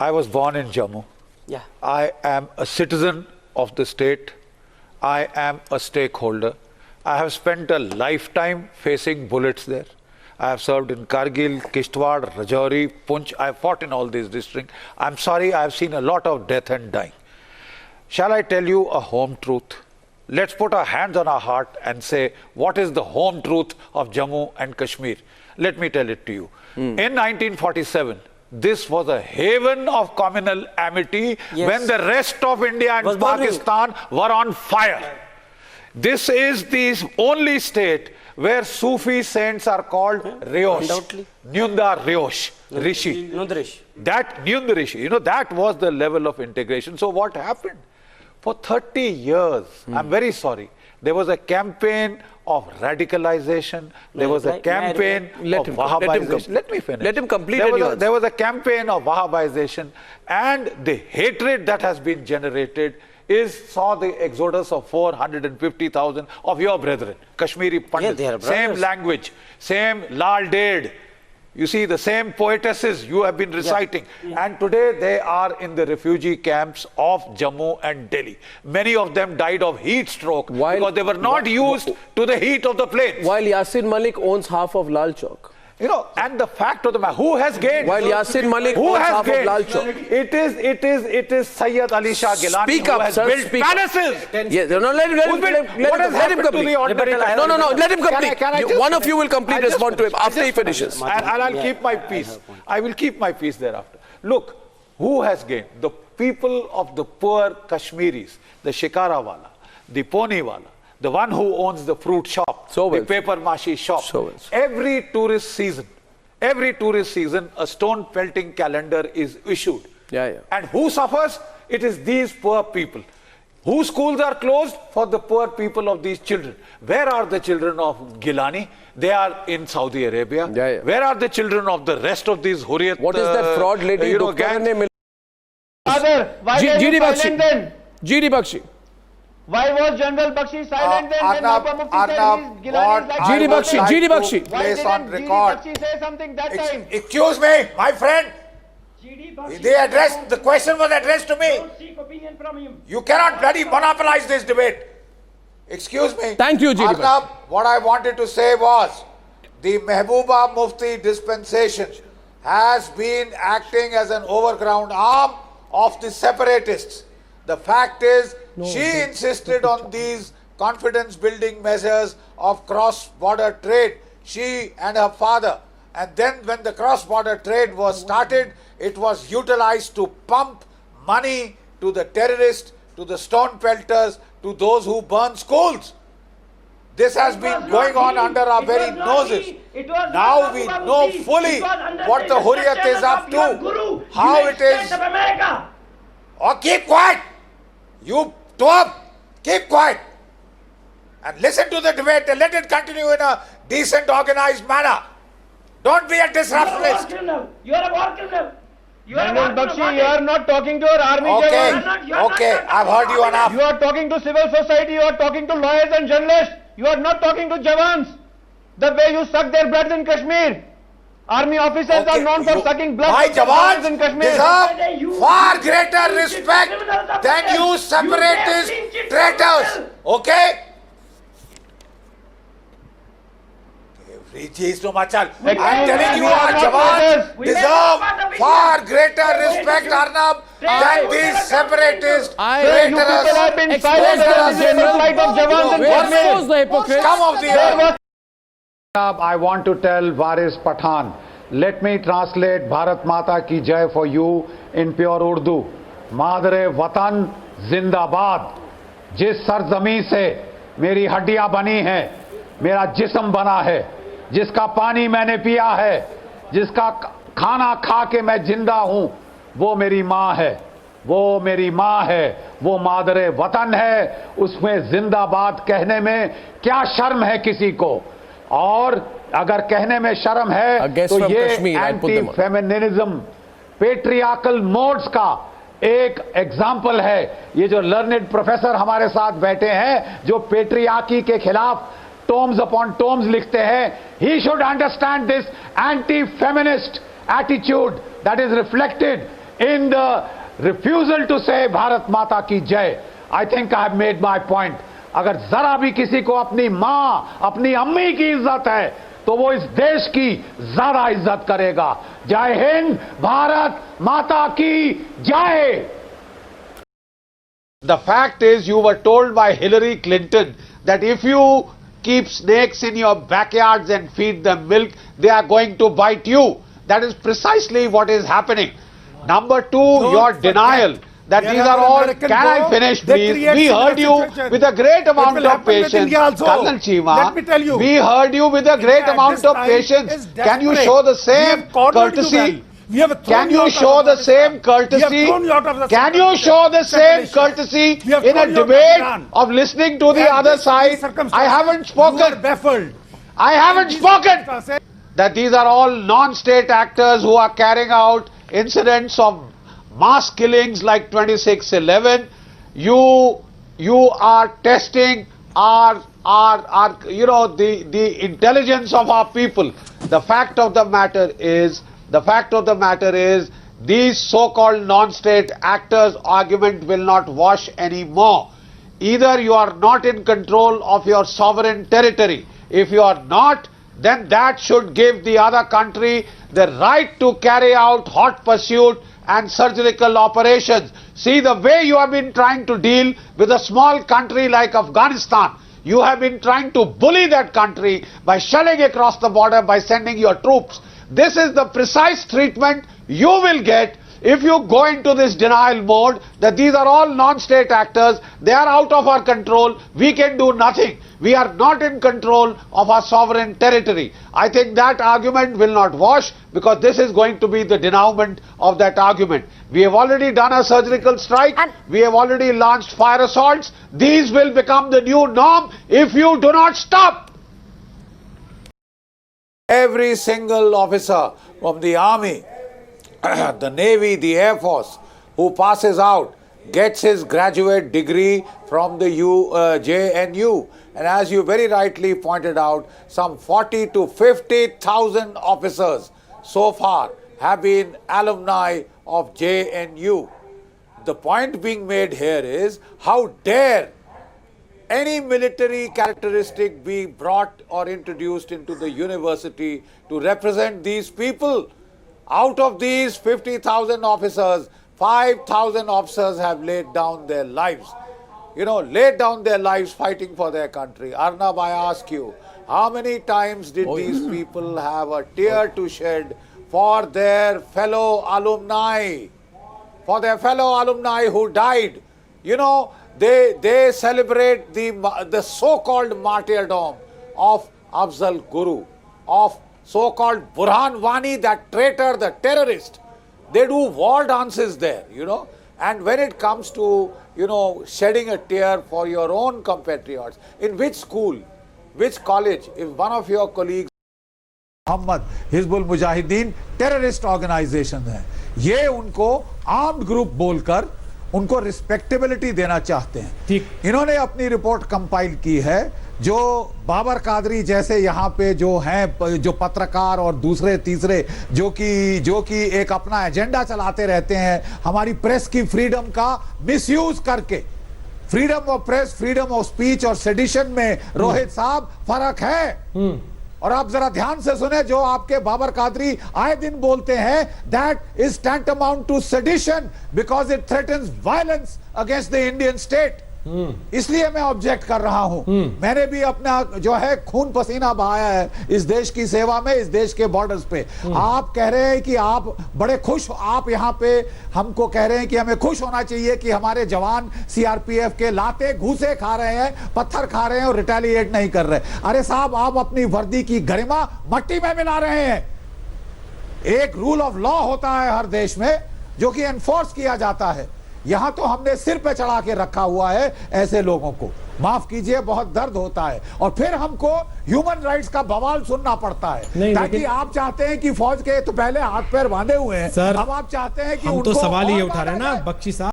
I was born in Jammu. Yeah. I am a citizen of the state. I am a stakeholder. I have spent a lifetime facing bullets there. I have served in Kargil, Kishtwar, Rajouri, Punch. I have fought in all these districts. I'm sorry, I have seen a lot of death and dying. Shall I tell you a home truth? Let's put our hands on our heart and say, what is the home truth of Jammu and Kashmir? Let me tell it to you. In 1947, this was a haven of communal amity when the rest of India and Pakistan were on fire. This is the only state where Sufi saints are called Riosh, Nyunda Riosh, Rishi. That Nyunda Rishi, you know, that was the level of integration. So what happened? For 30 years, I'm very sorry, there was a campaign of radicalization, there was a campaign of Wahhabization. Let me finish. Let him complete. There was a campaign of Wahhabization, and the hatred that has been generated saw the exodus of 450,000 of your brethren, Kashmiri Pandits, same language, same Lal Ded. You see, the same poetesses you have been reciting. And today they are in the refugee camps of Jammu and Delhi. Many of them died of heat stroke because they were not used to the heat of the plains. While Yasin Malik owns half of Lal Chowk. You know, and the fact of the matter, who has gained? While Yasin Malik owns half of Lal Chowk. It is Sayyid Ali Shah Gilani who has built palaces. Yes, no, let him complete. No, let him complete. One of you will complete, respond to him after he finishes. And I'll keep my peace. I will keep my peace thereafter. Look, who has gained? The people of the poor Kashmiris, the Shikarawala, the Poniwala, the one who owns the fruit shop, the paper mache shop. Every tourist season, a stone pelting calendar is issued. And who suffers? It is these poor people. Whose schools are closed? For the poor people of these children. Where are the children of Gilani? They are in Saudi Arabia. Where are the children of the rest of these Hurriyat? What is that fraud lady? Father, why GD Bakshi then? GD Bakshi. Why was General Bakshi silent then? GD Bakshi. Place on record. Bakshi say something that time? Excuse me, my friend. The question was addressed to me. Don't seek opinion from him. You cannot bloody monopolize this debate. Excuse me. Thank you, GD Bakshi. What I wanted to say was, the Mehbooba Mufti dispensation has been acting as an overground arm of the separatists. The fact is, she insisted on these confidence-building measures of cross-border trade, she and her father. And then when the cross-border trade was started, it was utilized to pump money to the terrorists, to the stone pelters, to those who burn schools. This has been going on under our very noses. Now we know fully what the Hurriyat is up to, how it is. Oh, keep quiet! You two up, keep quiet and listen to the debate and let it continue in a decent, organized manner. Don't be a disruptionist. You are a war criminal. General Bakshi, you are not talking to your army jawans. Okay, I've heard you enough. You are talking to civil society, you are talking to lawyers and journalists. You are not talking to jawans. The way you suck their blood in Kashmir. Army officers are known for sucking blood. My jawans in Kashmir deserve far greater respect than you separatist traitors. Okay? Every cheese to machal. I'm telling you, our jawans deserve far greater respect, Arnab, than these separatist traitors. People have been silent in the fight of jawans in Kashmir. Come of the earth. I want to tell Varis Pathan, let me translate Bharat Mata ki jai for you in pure Urdu. Madre Watan Zindabad. जिस सरजमी से मेरी हड्डियां बनी हैं, मेरा जिस्म बना है, जिसका पानी मैंने पिया है, जिसका खाना खा के मैं जिंदा हूं, वो मेरी माँ है, वो मेरी माँ है, वो मादरे वतन है. उसमें जिंदाबाद कहने में क्या शर्म है किसी को? और अगर कहने में शर्म है तो ये एंटी फेमिनिज्म पेट्रियार्कल मोड्स का एक एग्जाम्पल है. ये जो लर्नेड प्रोफेसर हमारे साथ बैठे हैं, जो पेट्रियार्की के खिलाफ टोम्स अपॉन टोम्स लिखते हैं, he should understand this anti feminist attitude that is reflected in the refusal to say Bharat Mata ki Jai. I think I have made my point. अगर जरा भी किसी को अपनी माँ, अपनी अम्मी की इज्जत है, तो वो इस देश की ज्यादा इज्जत करेगा. जय हिंद, भारत माता की जय. The fact is, you were told by Hillary Clinton that if you keep snakes in your backyards and feed them milk, they are going to bite you. That is precisely what is happening. Number two, your denial that these are all, can I finish please? We heard you with a great amount of patience. Colonel Chima, let me tell you, we heard you with a great amount of patience. Can you show the same courtesy? Can you show the same courtesy? Can you show the same courtesy in a debate of listening to the other side? I haven't spoken. I haven't spoken. That these are all non-state actors who are carrying out incidents of mass killings like 26/11. You are testing our the intelligence of our people. The fact of the matter is these so-called non-state actors' argument will not wash anymore. Either you are not in control of your sovereign territory. If you are not, then that should give the other country the right to carry out hot pursuit and surgical operations. See the way you have been trying to deal with a small country like Afghanistan. You have been trying to bully that country by shelling across the border, by sending your troops. This is the precise treatment you will get if you go into this denial mode that these are all non-state actors, they are out of our control, we can do nothing. We are not in control of our sovereign territory. I think that argument will not wash because this is going to be the denouement of that argument. We have already done a surgical strike, we have already launched fire assaults. These will become the new norm if you do not stop. Every single officer from the army, the Navy, the Air Force, who passes out gets his graduate degree from the JNU. And as you very rightly pointed out, some 40 to 50,000 officers so far have been alumni of JNU. The point being made here is, how dare any military characteristic be brought or introduced into the university to represent these people? Out of these 50,000 officers, 5,000 officers have laid down their lives. Laid down their lives fighting for their country. Arnab, I ask you, how many times did these people have a tear to shed for their fellow alumni? For their fellow alumni who died. They celebrate the so-called martyrdom of Afzal Guru, of so-called Burhan Wani, that traitor, the terrorist. They do war dances there, And when it comes to, shedding a tear for your own compatriots, in which school, which college, if one of your colleagues Mohammad Hizbul Mujahideen terrorist organisation है, ये उनको armed group बोलकर उनको respectability देना चाहते हैं. ठीक, इन्होंने अपनी रिपोर्ट कंपाइल की है. जो बाबर कादरी जैसे यहाँ पे जो हैं, जो पत्रकार और दूसरे तीसरे जो कि एक अपना एजेंडा चलाते रहते हैं, हमारी प्रेस की फ्रीडम का मिसयूज करके. Freedom of press, freedom of speech और सेडिशन में रोहित साहब फर्क है. और आप जरा ध्यान से सुने, जो आपके बाबर कादरी आए दिन बोलते हैं, that is tantamount to sedition because it threatens violence against the Indian state. इसलिए मैं ऑब्जेक्ट कर रहा हूं. मैंने भी अपना जो है खून पसीना बहाया है इस देश की सेवा में, इस देश के बॉर्डर्स पे. आप कह रहे हैं कि आप बड़े खुश, आप यहाँ पे हमको कह रहे हैं कि हमें खुश होना चाहिए कि हमारे जवान सीआरपीएफ के लाते घूसे खा रहे हैं, पत्थर खा रहे हैं और रिटेलिएट नहीं कर रहे. अरे साहब, आप अपनी वर्दी की गरिमा मट्टी में मिला रहे हैं. एक रूल ऑफ लॉ होता है हर देश में जो कि एनफोर्स किया जाता है. यहां तो हमने सिर पे चढ़ा के रखा हुआ है ऐसे लोगों को. माफ कीजिए, बहुत दर्द होता है. और फिर हमको ह्यूमन राइट्स का बवाल सुनना पड़ता है, ताकि आप चाहते हैं कि फौज के तो पहले हाथ पैर बांधे हुए हैं, अब आप चाहते हैं कि हम तो सवाल ये उठा रहे हैं ना बख्शी साहब.